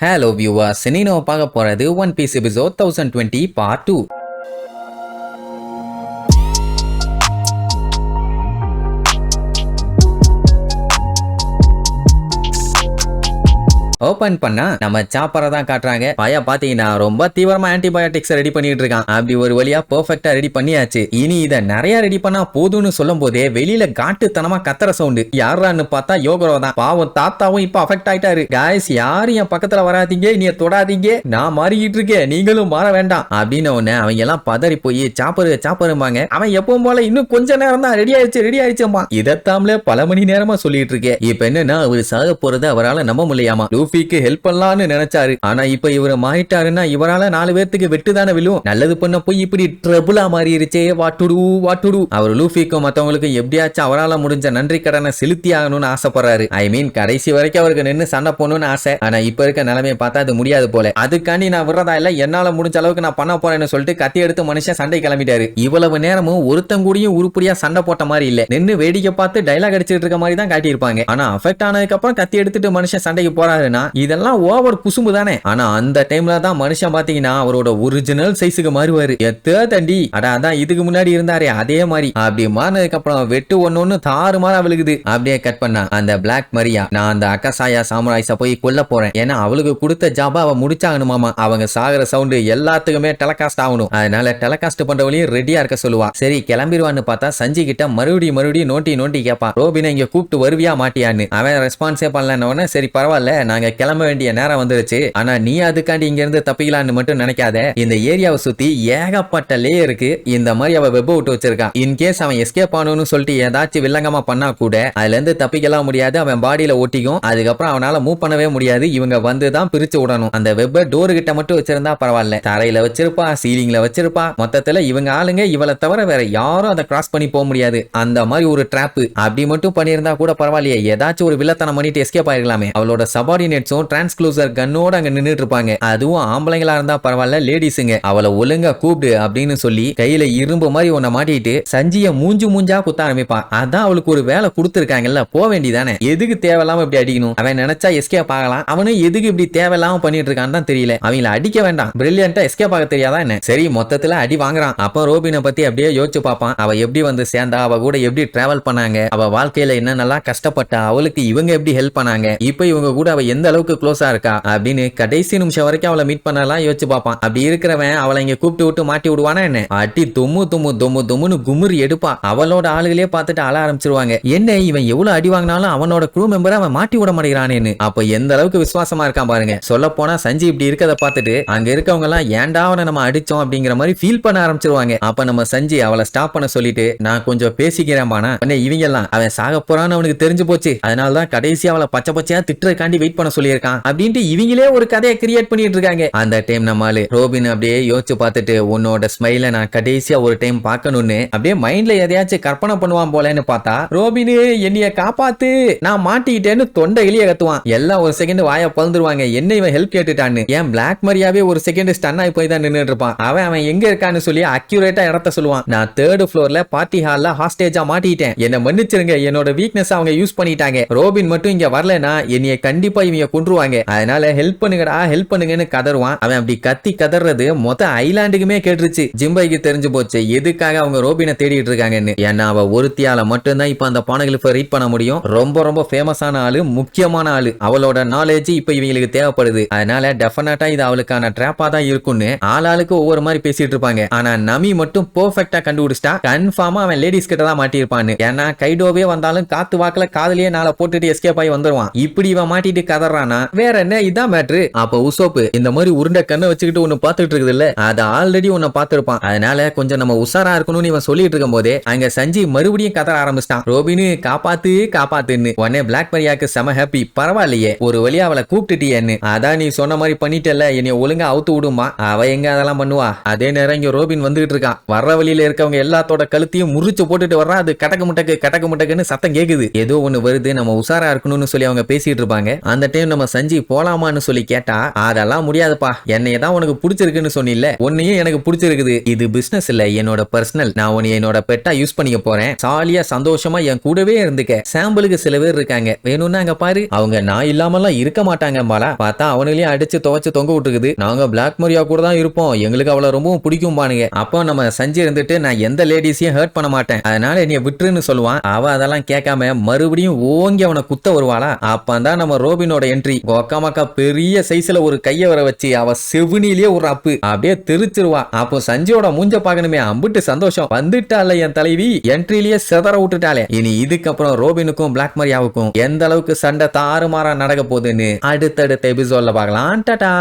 Hello viewers, இன்னைக்கு நம்ம பார்க்க போறது One Piece episode 1020 part 2. Open பண்ணா நம்ம சாப்பரை தான் காட்டுறாங்க. பையன் பாத்தீங்கன்னா ரொம்ப தீவிரமா ஆன்டிபயோட்டிக்ஸ் ரெடி பண்ணிட்டு இருக்கான். அப்படி ஒரு வழியா பெர்ஃபெக்ட்டா ரெடி பண்ணியாச்சு. இனி இத நிறைய ரெடி பண்ணா போதும்னு சொல்லும் போதே வெளியில காட்டுத்தனமா கத்துற சவுண்ட். யாரான்னு பார்த்தா யோகரோ தான். பாவம் தாத்தாவும் இப்ப அஃபெக்ட் ஆயிட்டாரு. காய்ஸ் யாரும் என் பக்கத்துல வராதீங்க, நீ தொடாதீங்க, நான் மாறிக்கிட்டு இருக்கேன், நீங்களும் மாற வேண்டாம் அப்படின்னு உடனே அவங்க எல்லாம் பதறி போய் சாப்பரும்பாங்க. அவன் எப்பவும் போல இன்னும் கொஞ்ச நேரம் தான் ரெடி ஆயிடுச்சுமா. இதத்தாமலே பல மணி நேரமா சொல்லிட்டு இருக்கேன். இப்ப என்னன்னா அவர் சாக போறது அவரால் நம்ப முடியாமா. லூஃபிக்கு ஹெல்ப் பண்ணலாம்னு நினைச்சாரு. ஆனா இப்ப இவரை மாறிட்டாருன்னா இவரால 4 பேருக்கு வெட்டுதானே விழும். நல்லது பண்ண போய் இப்படி ட்ரபுளா மாறிடுச்சே. வாட்டுடு அவர் லூஃபிக்கும் மத்தவங்களுக்கும் எப்படியாச்சும் அவரால் முடிஞ்ச நன்றி கடனை செலுத்தி ஆகணும்னு ஆசைப்படுறாரு. ஐ மீன் கடைசி வரைக்கும் அவருக்கு நின்று சண்டை போடணும்னு ஆசை. ஆனா இப்ப இருக்க நிலைமையை பார்த்தா அது முடியாது போல. அதுக்காண்டி நான் விடுறதா இல்ல, என்னால முடிஞ்ச அளவுக்கு நான் பண்ண போறேன்னு சொல்லிட்டு கத்தி எடுத்து மனுஷன் சண்டை கிளம்பிட்டாரு. இவ்வளவு நேரமும் ஒருத்தன் கூடயும் உருப்படியா சண்டை போட்ட மாதிரி இல்ல. நின்று வேடிக்கை பார்த்து டைலாக் அடிச்சிட்டு இருக்க மாதிரி தான் காட்டியிருப்பாங்க. ஆனா அஃபெக்ட் ஆனதுக்கு அப்புறம் கத்தி எடுத்துட்டு மனுஷன் சண்டைக்கு போறாருன்னா இதெல்லாம் ஓவர் குசும்பு தானே. ஆனா அந்த டைம்ல தான் மனுஷன் பாத்தீங்கன்னா அவரோட ஒரிஜினல் சைஸுக்கு மாறுவாரு. தண்டி அதான் இதுக்கு முன்னாடி இருந்தாரே அதே மாதிரி. அப்படி மாறினதுக்கு அப்புறம் வெட்டு ஒண்ணு தாறு மாறா விழுகுது. அப்படியே கட் பண்ணா அந்த பிளாக் மரியா, நான் அந்த அக்கசாயா சாமுராய்ஸ போய் கொல்ல போறேன். ஏன்னா அவளுக்கு கொடுத்த ஜாபா அவ முடிச்சாகணுமாமா. அவங்க சாகுற சவுண்ட் எல்லாத்துக்குமே டெலகாஸ்ட் ஆகணும். அதனால டெலகாஸ்ட் பண்றவளையும் ரெடியா இருக்க சொல்லுவா. சரி கிளம்பிடுவான்னு பார்த்தா சஞ்சி கிட்ட மறுபடியும் நோண்டி கேப்பா, ரோபினை இங்க கூப்பிட்டு வருவியா மாட்டியான்னு. அவன் ரெஸ்பான்ஸே பண்ணலன்னு சரி பரவாயில்ல, நாங்க கிளம்ப வேண்டிய நேரம் வந்துருச்சு. ஆனா நீ அதுக்காண்டி இங்க இருந்து தப்பிக்கலான்னு மட்டும் நினைக்காத. இந்த ஏரியாவை சுத்தி ஏகப்பட்ட லேயருக்கு இந்த மாதிரி அவ வெப் விட்டு வச்சிருக்கான். இன்கேஸ் அவன் எஸ்கேப் ஆகணும்னு சொல்லிட்டு ஏதாச்சும் வில்லங்கமா பண்ணா கூட அதுல இருந்து தப்பிக்கலாம் முடியாது. அவன் பாடியில ஒட்டிக்கும். அதுக்கப்புறம் அவனால மூவ் பண்ணவே முடியாது. இவங்க வந்துதான் பிரிச்சு விடணும். அந்த வெப்ப டோர் கிட்ட மட்டும் வச்சிருந்தா பரவாயில்ல. தரையில வச்சிருப்பா, சீலிங்ல வச்சிருப்பா. மொத்தத்துல இவங்க ஆளுங்க இவளை தவிர வேற யாரும் அதை கிராஸ் பண்ணி போக முடியாது. அந்த மாதிரி ஒரு டிராப் அப்படி மட்டும் பண்ணியிருந்தா கூட பரவாயில்லையே. ஏதாச்சும் ஒரு வில்லத்தனம் பண்ணிட்டு எஸ்கேப் ஆயிருக்கலாமே. அவளோட சபார்டினேட்ஸும் டிரான்ஸ்க்ளூசர் கன்னோட அங்க நின்னுட்டு இருப்பாங்க. அதுவும் ஆம்பளைங்களா இருந்தா பரவாயில்ல, லேடிஸுங்க அவளை ஒழுங்கா கூப்பிடு அப்படின்னு சொல்லி கையில இரும்பு மாதிரி ஒன்ன மாட்டிட்டு சஞ்சிய மூஞ்சா குத்த ஆரம்பிப்பா. அதான் அவளுக்கு ஒரு வேலை கொடுத்துருக்காங்கல்ல, போக வேண்டியதானே. எதுக்கு தேவையில்லாம இப்படி அடிக்கணும்? அவன் நினைச்சா எஸ்கேப் ஆகலாம். அவனும் எதுக்கு இப்படி தேவையில்லாம பண்ணிட்டு இருக்கான்னு தான் தெரியல. அவங்கள அடிக்க வேண்டாம், பிரில்லியண்டா எஸ்கேப் ஆக தெரியாதா என்ன? சரி மொத்தத்துல அடி வாங்குறான். அப்ப ரோபினை பத்தி அப்படியே யோசிச்சு பார்ப்பான். அவ எப்படி வந்து சேர்ந்தா, அவ கூட எப்படி டிராவல் பண்ணாங்க, அவ வாழ்க்கையில என்னென்னலாம் கஷ்டப்பட்டா, அவளுக்கு இவங்க எப்படி ஹெல்ப் பண்ணாங்க, இப்ப இவங்க கூட அவ எந்த அளவுக்கு க்ளோஸா இருக்கா அப்படின்னு கடைசி நிமிஷம் வரைக்கும் அவளை மீட் பண்ணலாம் யோசிச்சு பார்ப்பான். அப்படி இருக்கிறவன் அவளை இங்க கூப்பிட்டு விட்டு மாட்டி விடுவானா என்ன? அடி தொம்முன்னு குமுறி எடுப்பா. அவளோட ஆளுகளே பார்த்துட்டு அழ ஆரம்பிச்சிருவாங்க. என்ன இவன் எவ்வளவு அடி வாங்கினாலும் அவனோட க்ரூ மெம்பரை அவன் மாட்டி விட மாட்டேங்கிறானேன்னு. அப்ப எந்த அளவுக்கு விசுவாசமா இருக்கான் பாருங்க. சொல்ல போனா சஞ்சி இப்படி இருக்கத பார்த்துட்டு அங்க இருக்கவங்க எல்லாம் ஏன்டா அவனை நம்ம அடிச்சோம் அப்படிங்கிற மாதிரி ஃபீல் பண்ண ஆரம்பிச்சிருவாங்க. அப்ப நம்ம சஞ்சி அவளை ஸ்டாப் பண்ண சொல்லிட்டு நான் கொஞ்சம் பேசிக்கிறேன் பானா. இவங்க எல்லாம் அவன் சாக போறான்னு அவனுக்கு தெரிஞ்சு போச்சு. அதனாலதான் கடைசி அவளை பச்சையா திட்டுறதுக்காண்டி வெயிட் பண்ண சொல்லியிருக்கான் அப்படின்ட்டு இவங்களே ஒரு கதையை கிரியேட் பண்ணிட்டு இருக்காங்க. அந்த டைம் நம்மால ரோபின் அப்படியே யோசிச்சு பார்த்துட்டு உன்னோட ஸ்மைல நான் கடைசியா ஒரு டைம் பார்க்கணும்னு அப்படியே மைண்ட்ல எதையாச்சும் கற்பனை பண்ணுவான் போலன்னு பார்த்தா ரோபின் என்னைய காப்பாத்து, நான் மாட்டிக்கிட்டேன்னு தொண்டை எளிய கத்துவான். எல்லாம் ஒரு செகண்ட் வாய பழுந்துருவாங்க. என்ன இவன் ஹெல்ப் கேட்டுட்டான்னு. ஏன் பிளாக் மரியாவே ஒரு செகண்ட் ஸ்டன் ஆகி போய் தான் நின்னுட்டு இருப்பான். அவன் எங்க இருக்கான்னு சொல்லி அக்யூரேட்டா இடத்த சொல்லுவான். நான் 3rd ஃப்ளோர்ல பார்ட்டி ஹால்ல ஹாஸ்டேஜா மாட்டிட்டேன், என்ன மன்னிச்சிருங்க, என்னோட வீக்னஸ் அவங்க யூஸ் பண்ணிட்டாங்க. ரோபின் மட்டும் இங்க வரலனா என்னைய கண்டிப்பா இவங்க கொன்றுவாங்க. அதனால ஹெல்ப் பண்ணுங்கன்னு கதறுவான். அவன் அப்படி கத்தி கதறது மொத்த ஐலாண்டுக்குமே கேட்டுருச்சு. ஜிம்பைக்கு தெரிஞ்சு போச்சு எதுக்காக அவங்க ரோபினை தேடிட்டு இருக்காங்கன்னு. ஏன்னா அவ ஒருத்தியால மட்டும்தான் இப்ப அந்த பானகிலிஃபை ரீட் பண்ண முடியும். ரொம்ப ஃபேமஸான ஆளு, முக்கியமான ஆளு. அவளோட நாலேஜ் இப்ப இவங்களுக்கு தேவைப்படுது. அதனால டெஃபினட்டா இது அவளுக்கான ட்ராப்பா தான் இருக்கும்னு ஆளாளுக்கு ஒவ்வொரு மாதிரி பேசிட்டு இருப்பாங்க. ஆனா நமி மட்டும் பெர்ஃபெக்ட்டா கண்டுபிடிச்சிட்டா கன்ஃபார்மா அவன் லேடிஸ் கிட்ட தான் மாட்டிருப்பான்னு. ஏன்னா கைடோவே வந்தாலும் காத்து வாக்குல காதலியே நாளை போட்டுட்டு எஸ்கேப் ஆகி வந்துருவான். இப்படி இவன் மாட்டிட்டு கதறானா வேற என்ன? இதான் மேட்ரு. அப்ப உசோப்பு இந்த மாதிரி உருண்டை கண்ணை வச்சுக்கிட்டு ஒன்னு பாத்துட்டு இருக்குது இல்ல, அது ஆல்ரெடி உன்னை பாத்துருப்பான். அதனால கொஞ்சம் நம்ம உசாரா இருக்கணும்னு இவன் சொல்லிட்டு இருக்கும் போதே அங்க சஞ்சி மறுபடியும் கதற ஆரம்பிச்சிட்டான். ரோபினு காப்பாத்துன்னு. உடனே பிளாக் மரியாக்கு செம ஹாப்பி. பரவாயில்லையே ஒரு வழியா அவளை கூப்பிட்டுட்டியன்னு. அதான் நீ சொன்ன மாதிரி பண்ணிட்டல, என்னைய ஒழுங்கா அவுத்து விடுமா. அவ எங்க அதெல்லாம் பண்ணுவா. அதே நேரம் இங்க ரோபின் வந்துகிட்டு இருக்கான். வர்ற வழியில இருக்கவங்க எல்லாத்தோட கழுத்தையும் முறிச்சு போட்டுட்டு வர்றா. அது கடக்கு முட்டக்குன்னு சத்தம் கேக்குது. ஏதோ ஒண்ணு வருது, நம்ம உசாரா இருக்கணும்னு சொல்லி அவங்க பேசிட்டு இருப்பாங்க. அந்த டைம் நம்ம சஞ்சி போலாமான்னு சொல்லி கேட்டா அதெல்லாம் முடியாதுப்பா, என்னைய தான் உனக்கு பிடிச்சிருக்குன்னு சொன்னில்ல, உன்னையும் எனக்கு பிடிச்சிருக்குது, இது பிசினஸ் இல்ல என்னோட பர்சனல், நான் உன்னை என்னோட பெட்டா யூஸ் பண்ணிக்க போறேன், ஜாலியா சந்தோஷமா என் கூடவே இருந்துக்க, சாம்பிளுக்கு சில பேர் இருக்காங்க வேணும்னா அங்க பாரு, அவங்க நான் இல்லாமலாம் இருக்க மாட்டாங்க பாலா, பார்த்தா அவனுங்களையும் அடிச்சு துவைச்சு தொங்க விட்டுருக்குது, நாங்க பிளாக் மரியா கூட தான் இருப்போம், எங்களுக்கு அவளை ரொம்பவும் பிடிக்கும் பானுங்க. அப்போ நம்ம சஞ்சி இருந்துட்டு நான் எந்த லேடிஸையும் ஹர்ட் பண்ண மாட்டேன், அதனால என்னைய விட்டுருன்னு சொல்லுவான். அவ அதெல்லாம் கேட்காம மறுபடியும் ஓங்கி அவனை குத்த வருவாளா, அப்பதான் நம்ம ரோபினோட என்ட்ரி. ஒக்காமக்கா பெரிய சைஸ்ல ஒரு கைய வர வச்சு அவ செவினிலேயே ஒரு அப்பு அப்படியே தெரிச்சிருவா. அப்போ சஞ்சியோட மூஞ்ச பாக்கணுமே, அம்பிட்டு சந்தோஷம், வந்துட்டால என் தலைவி, என்ட்ரிலேயே செதற விட்டுட்டாலே. இனி இதுக்கப்புறம் ரோபினுக்கும் பிளாக் மரியாவுக்கும் எந்த அளவுக்கு சண்டை தாறுமாறா நடக்க போகுதுன்னு அடுத்தடுத்த எபிசோட்ல பார்க்கலாம். டாடா.